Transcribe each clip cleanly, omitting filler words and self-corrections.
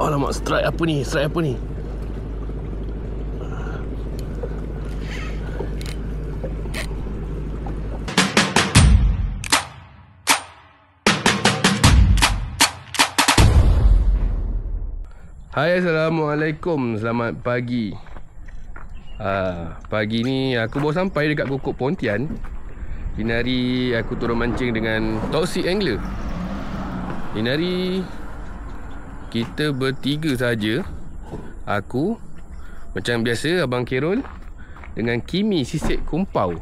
Alamak, strike apa ni? Strike apa ni? Hai, Assalamualaikum. Selamat pagi. Pagi ni aku baru sampai dekat Kokok Pontian. Ini hari aku turun mancing dengan Toxic Angler. Ini hari kita bertiga saja. Aku, macam biasa, Abang Kerol dengan Kimi sisik kumpau.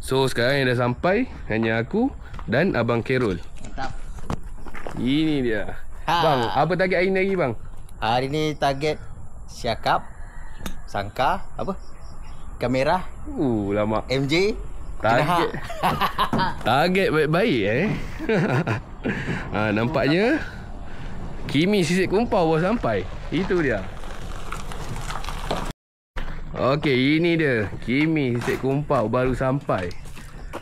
So sekarang yang dah sampai hanya aku dan Abang Kerol. Mantap. Ini dia. Bang, apa target hari ni lagi bang? Hari ni target siakap, sangka, apa? Kamera, Lama. MJ, Target. Target baik-baik nampaknya Kimi sisik kumpau baru sampai. Itu dia. Okey, ini dia. Kimi sisik kumpau baru sampai.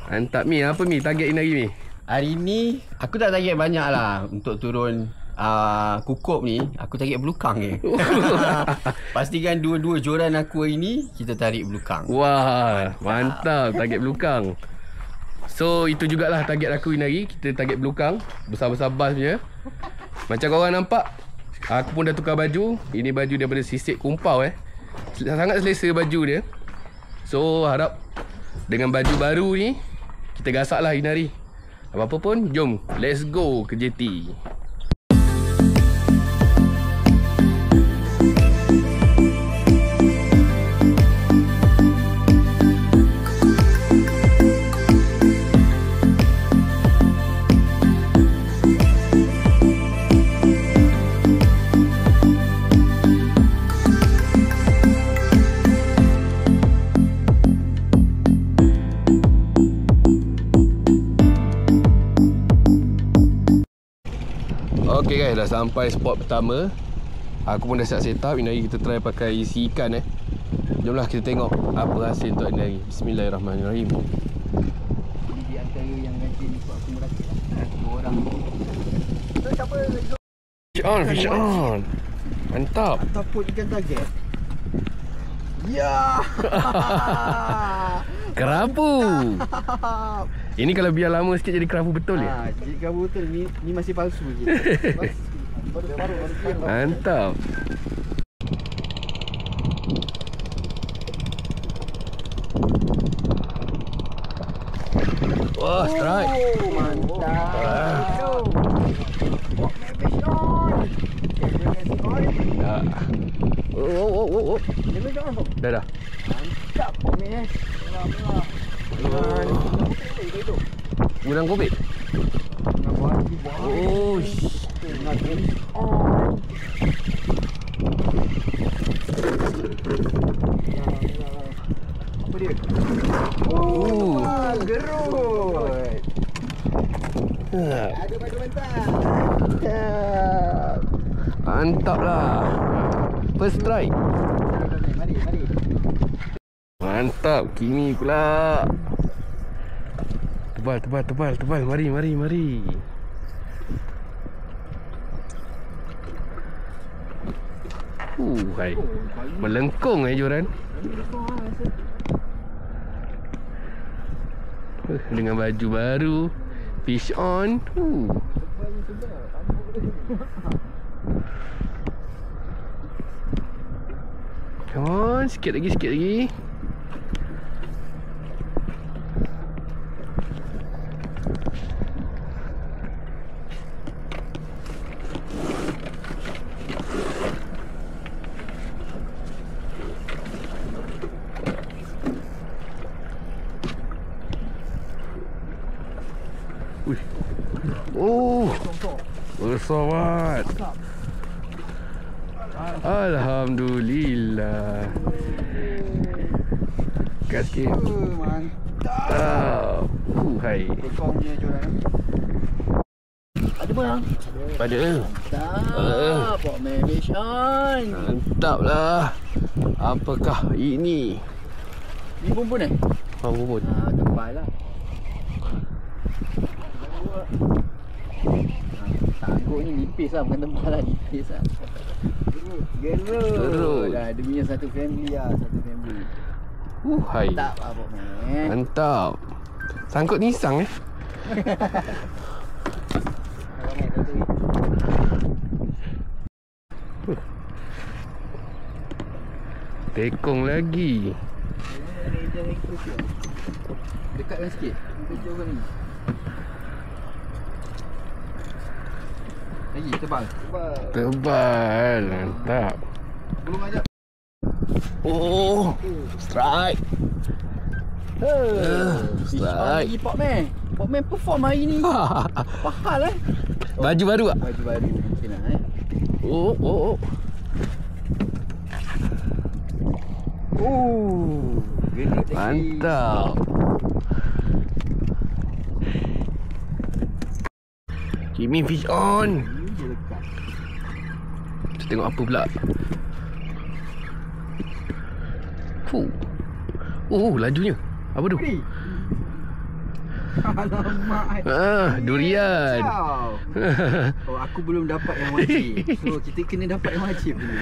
Mantap Mi. Apa Mi target ini hari ni? Hari ni aku tak target banyak lah untuk turun Kukup ni. Aku target belukang je. Pastikan dua-dua joran aku hari ni kita tarik belukang. Wah, mantap target belukang. So itu jugalah target aku ini hari. Kita target belukang. Besar-besar bas punya. Macam korang nampak, aku pun dah tukar baju. Ini baju daripada sisik kumpau Sangat selesa baju dia. So harap dengan baju baru ni kita gasak lah ini hari. Apa-apa pun, jom let's go ke JT. Okay guys, dah sampai spot pertama. Aku pun dah siap set up. Ini hari kita try pakai isi ikan Jomlah kita tengok apa hasil untuk ini hari. Bismillahirrahmanirrahim. Ini di antara yang rajin ikut aku merakit lah. Dua orang. So siapa? Fish on, fish on. Mantap. Ataupun ikan target. Ya. Kerapu. Ini kalau biar lama sikit jadi kerapu betul ya? Jadi kerapu betul. Ni masih palsu je. Baru mantap. Wah, strike. Mantap. Dah. Mantap pokoknya. Ulang kobek. Oh, apa dia? Gerut. Ada baju mentah. Mantap lah. First strike. Mari. Mantap, Kimi pula. Tebal. Mari. Hai. Melengkung joran. Dengan baju baru, fish on. Come on, sikit lagi. Besar banget. Alhamdulillah. Kat sikit. Mantap. Hai. Ekongnya joran. Ada bang? Ada. Mantap. Pok Fish on. Mantap lah. Apakah ini? Ni bumbun Bumbun. Tebal lah. Anggur ni nipis lah, bukan tebal lah, nipis lah. Gerut. Dah dia punya satu family lah, satu family. Hai. Tak lah Pok Meh. Mantap. Sangkut nisang eh. Tekong lagi. Dekatkan sikit. Kita jauhkan ni. Lagi tebal. Tebal. Mantap. Belum ajak. Oh. Strike. Strike. Lagi Pok Meh. Pok Meh perform hari ni. Pahal eh. Baju baru tak? Baju baru mungkin lah eh. Oh. Gerut lagi. Mantap. Kimi fish on. Dia lekat. Kita tengok apa pula. Lajunya. Apa tu? Ni. Alamak. Durian. Oh, aku belum dapat yang wajib. So, kita kena dapat yang wajib dulu.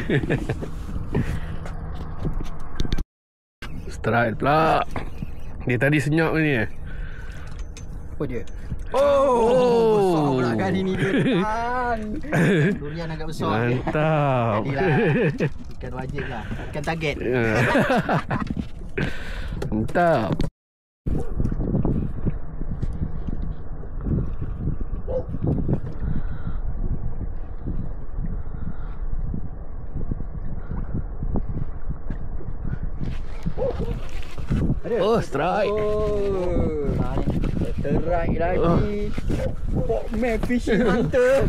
Strike pula. Dia tadi senyap ni eh. Apa dia? Oh. Besar pula kali ni dia. Durian agak besar. Mantap. Jadilah. Ikan wajib lah. Ikan target. Mantap. Oh, strike. Oh, strike lagi. Pok Meh fishing hunter.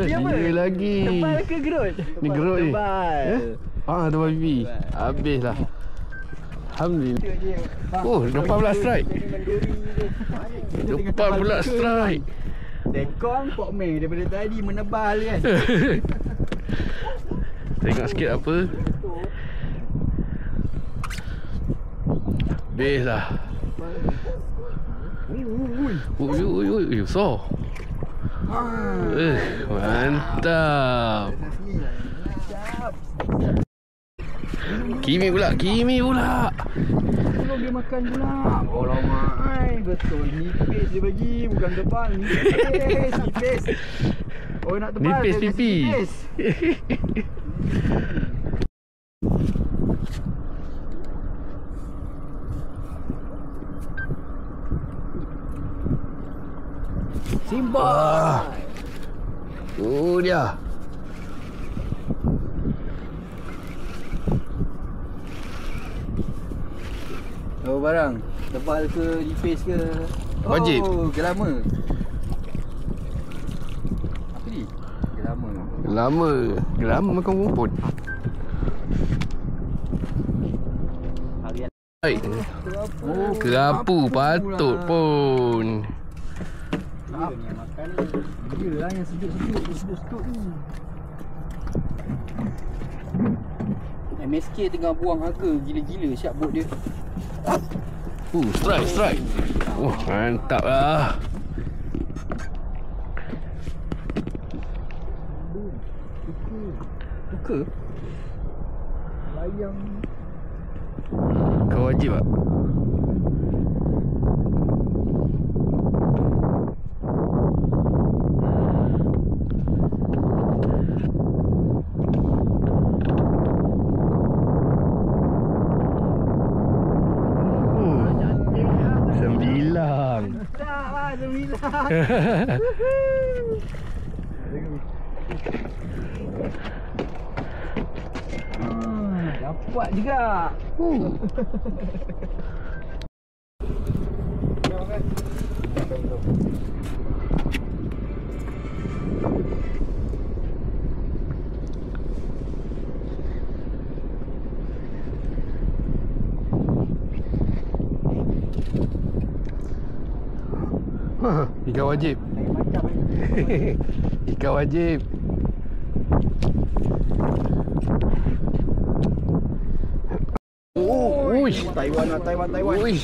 Dia apa? Dia lagi. Tebal ke gerut? Ni gerut ni. Tebal. Tebal pipi. Habislah. Alhamdulillah. Oh, 14 strike. 14 strike. Tekong Pok Meh daripada tadi menebal kan. Tengok sikit apa. Best lah. Ui, besar. Mantap. Kimi pula. Belum dia makan pula. Alamak. Betul. Nipis dia bagi. Bukan tebal. Nipis. Oh, nak tebal. Nipis dia kasi pipi. nipis. Simba. Oh dia. Oh barang. Tebal ke nipis ke? Wajib. Oh, gelama. Apa ni? Gelama. Gelama makan rumput. Harian. Baik. Kerapu patut pun. Dia ni yang makan ni. Dia lah yang sejuk-sejuk ni. MSK tengah buang harga gila-gila siap bot dia. Strike. Oh, mantap lah. Buka. Layang. Kau wajib tak? Dapat juga. Ikan wajib. Ikan wajib. Taiwan lah, Taiwan. Ui.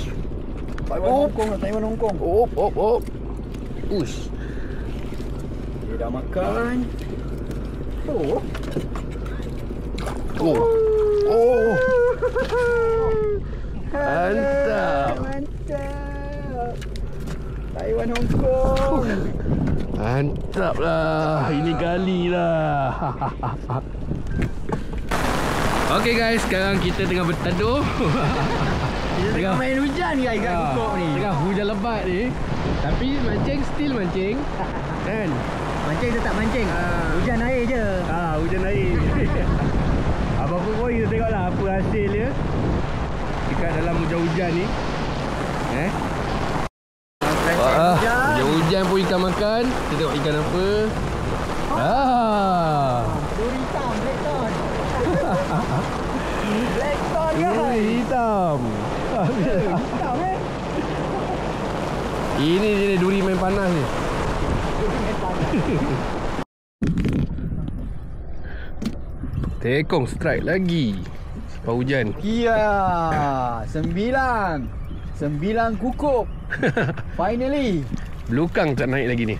Taiwan Hong Kong. Op. Ush. Dia dah makan. Oh. Mantap. Taiwan Hong Kong. Mantap lah. Ini kali lah. Okay guys, sekarang kita tengah berteduh. Tengah main hujan ni kat Kukuk ni. Tengah hujan lebat ni. Tapi mancing still mancing. Kan? Mancing tetap mancing. Hujan air je. Hujan air. Apa-apa pun kita tengoklah apa hasil dia dekat dalam hujan-hujan ni. Hujan-hujan pun ikan makan. Kita tengok ikan apa. Duri hitam, blackton. Blackton kan? Duri hitam. Hitam Ini dia duri main panas ni. Tekong strike lagi. Sebab hujan. Ya, 9 kukuk. Finally. Belukang tak naik lagi ni.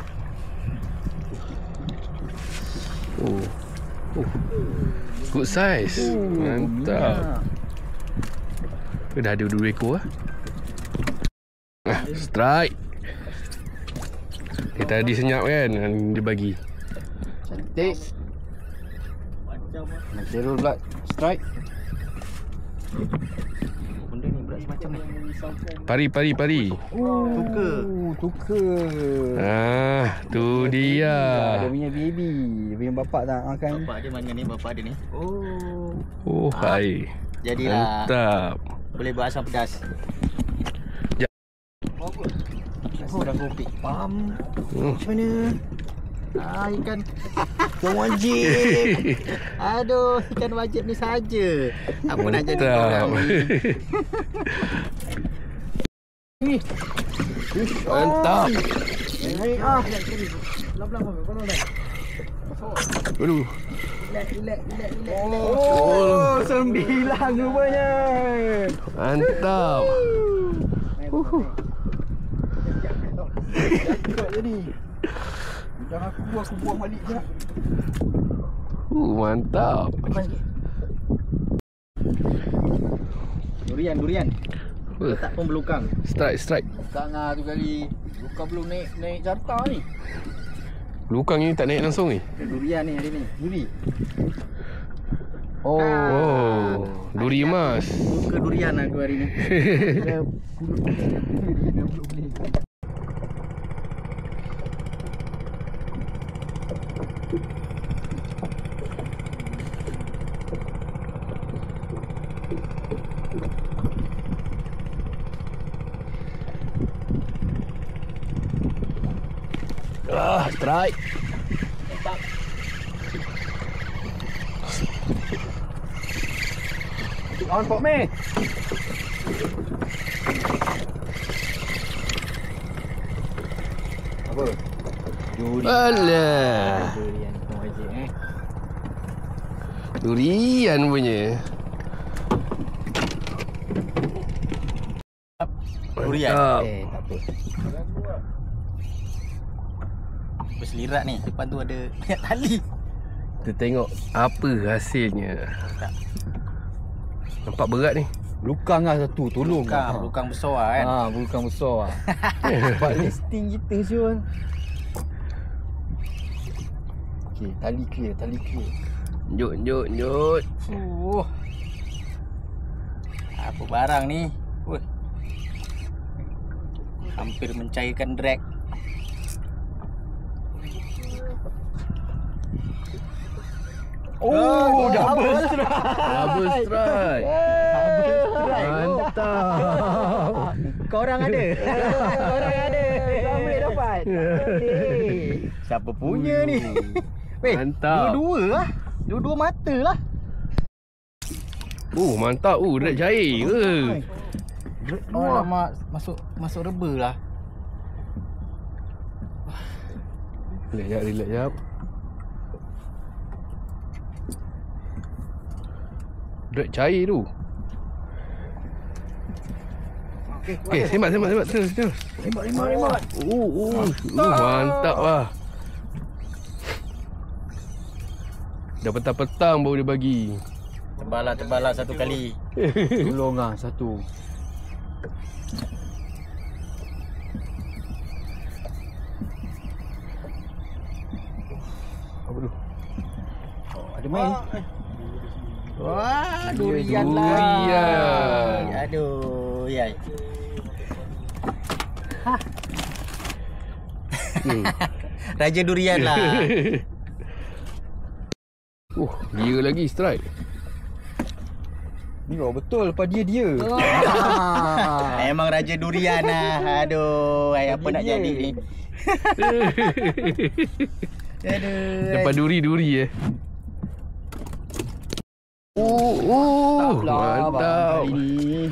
Good size. Mantap. Dah ada 2 ekor lah. Strike. Dia tadi senyap kan, dia bagi. Cantik. Natural blood strike. Benda ni berat macam ni. Pari. Tuka. Tu dia. Dia punya baby. Dia punya bapak tak makan. Bapak dia mana ni? Bapak dia ni. Hai. Jadilah. Mantap. Boleh buat asam pedas. Dah kopi. Pam. Macam mana? Ikan wajib. Aduh, ikan wajib ni saja. Apa nak jadi orang ni? Mantap. Naik Belah-belah kau dah. Aduh. Relax. 9 rupanya. Mantap. Jatuh jadi. Jangan aku buang balik je. Mantap. Durian. Tak pun belukang. Strike. Belukang tu kali. Belukang belum naik carta ni. Belukang ni tak naik langsung ni. Durian ni hari ni. Duri. Duri emas. Suka durian aku hari ni. Strike. On for me. Apa? Alah. Durian pun wajib Durian punya. Durian. Mantap. tak apa. Berselirat ni. Depan tu ada banyak tali. Kita tengok apa hasilnya. Nampak berat ni. Belukang lah satu, tolong. Belukang besar lah kan. Belukang besar lah. Nampak listing kita Syul. Okey, tali clear. Njut. Apa barang ni? Hampir mencairkan drag. Double strike. Mantap. Korang ada. Kau boleh dapat. Siapa punya ni? Mantap. Dua-dua lah. Dua-dua mata lah. Mantap. Drag cair ke? Alamak, masuk reba lah. Relax jap. Drag cair tu. Okey, semak. Terus. Rembat. Mantap lah. Dah petang-petang baru dia bagi. Tebal lah satu kali. Tolong ah satu. Apa tu? Ada main. Wah, durian lah. Durian. Aduh, yai. Raja durian lah. Dia lagi strike. Ni betul lepas dia. Memang raja durian lah. Aduh, apa nak jadi ni? Aduh. Lepas duri mantap. Ui.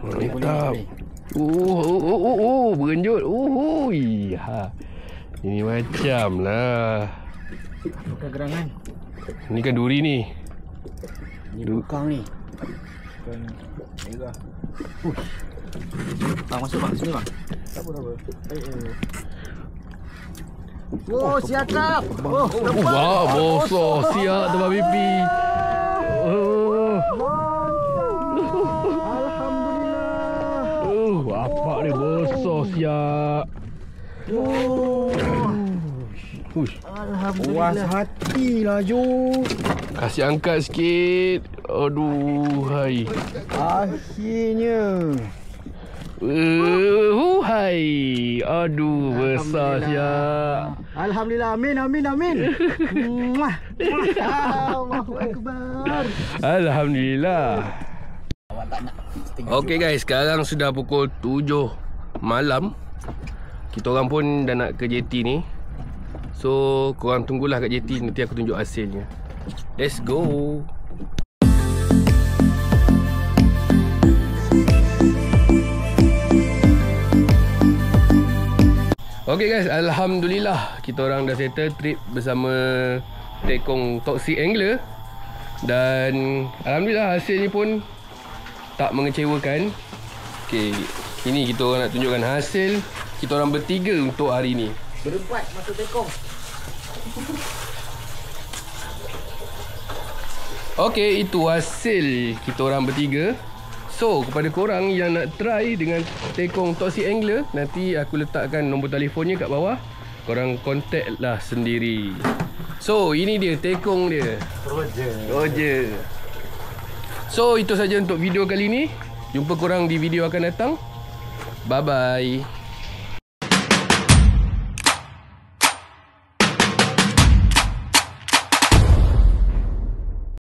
Mantap. Berenjut. Ha. Ini macam lah. Bukan gerangan. Ni kan duri ni. Ni lukang ni. Bukan merah. Bang masuk bang sini bang. Tak apa. Oh, siap. Wah, bosok siap tempat pipi. Alhamdulillah. Apa ni bosok siap. Alhamdulillah. Puas hati lah Jo. Kasih angkat sikit. Aduh, hai. Akhirnya. Hai. Aduh, besar siap. Alhamdulillah. Amin. Muah. Allahu Akbar. Alhamdulillah. Okey guys, sekarang sudah pukul 7 malam. Kita orang pun dah nak ke JT ni. So, korang tunggulah kat JT, nanti aku tunjuk hasilnya. Let's go. Okay guys, Alhamdulillah kita orang dah settle trip bersama Tekong Toxic Angler. Dan Alhamdulillah hasil ni pun tak mengecewakan. Okay, ini kita orang nak tunjukkan hasil kita orang bertiga untuk hari ni. Berempat masuk tekong. Okay, itu hasil kita orang bertiga. So, kepada korang yang nak try dengan Tekong Toxic Angler, nanti aku letakkan nombor telefonnya kat bawah. Korang contact lah sendiri. So, ini dia Tekong dia. Roger. So, itu saja untuk video kali ni. Jumpa korang di video akan datang. Bye-bye.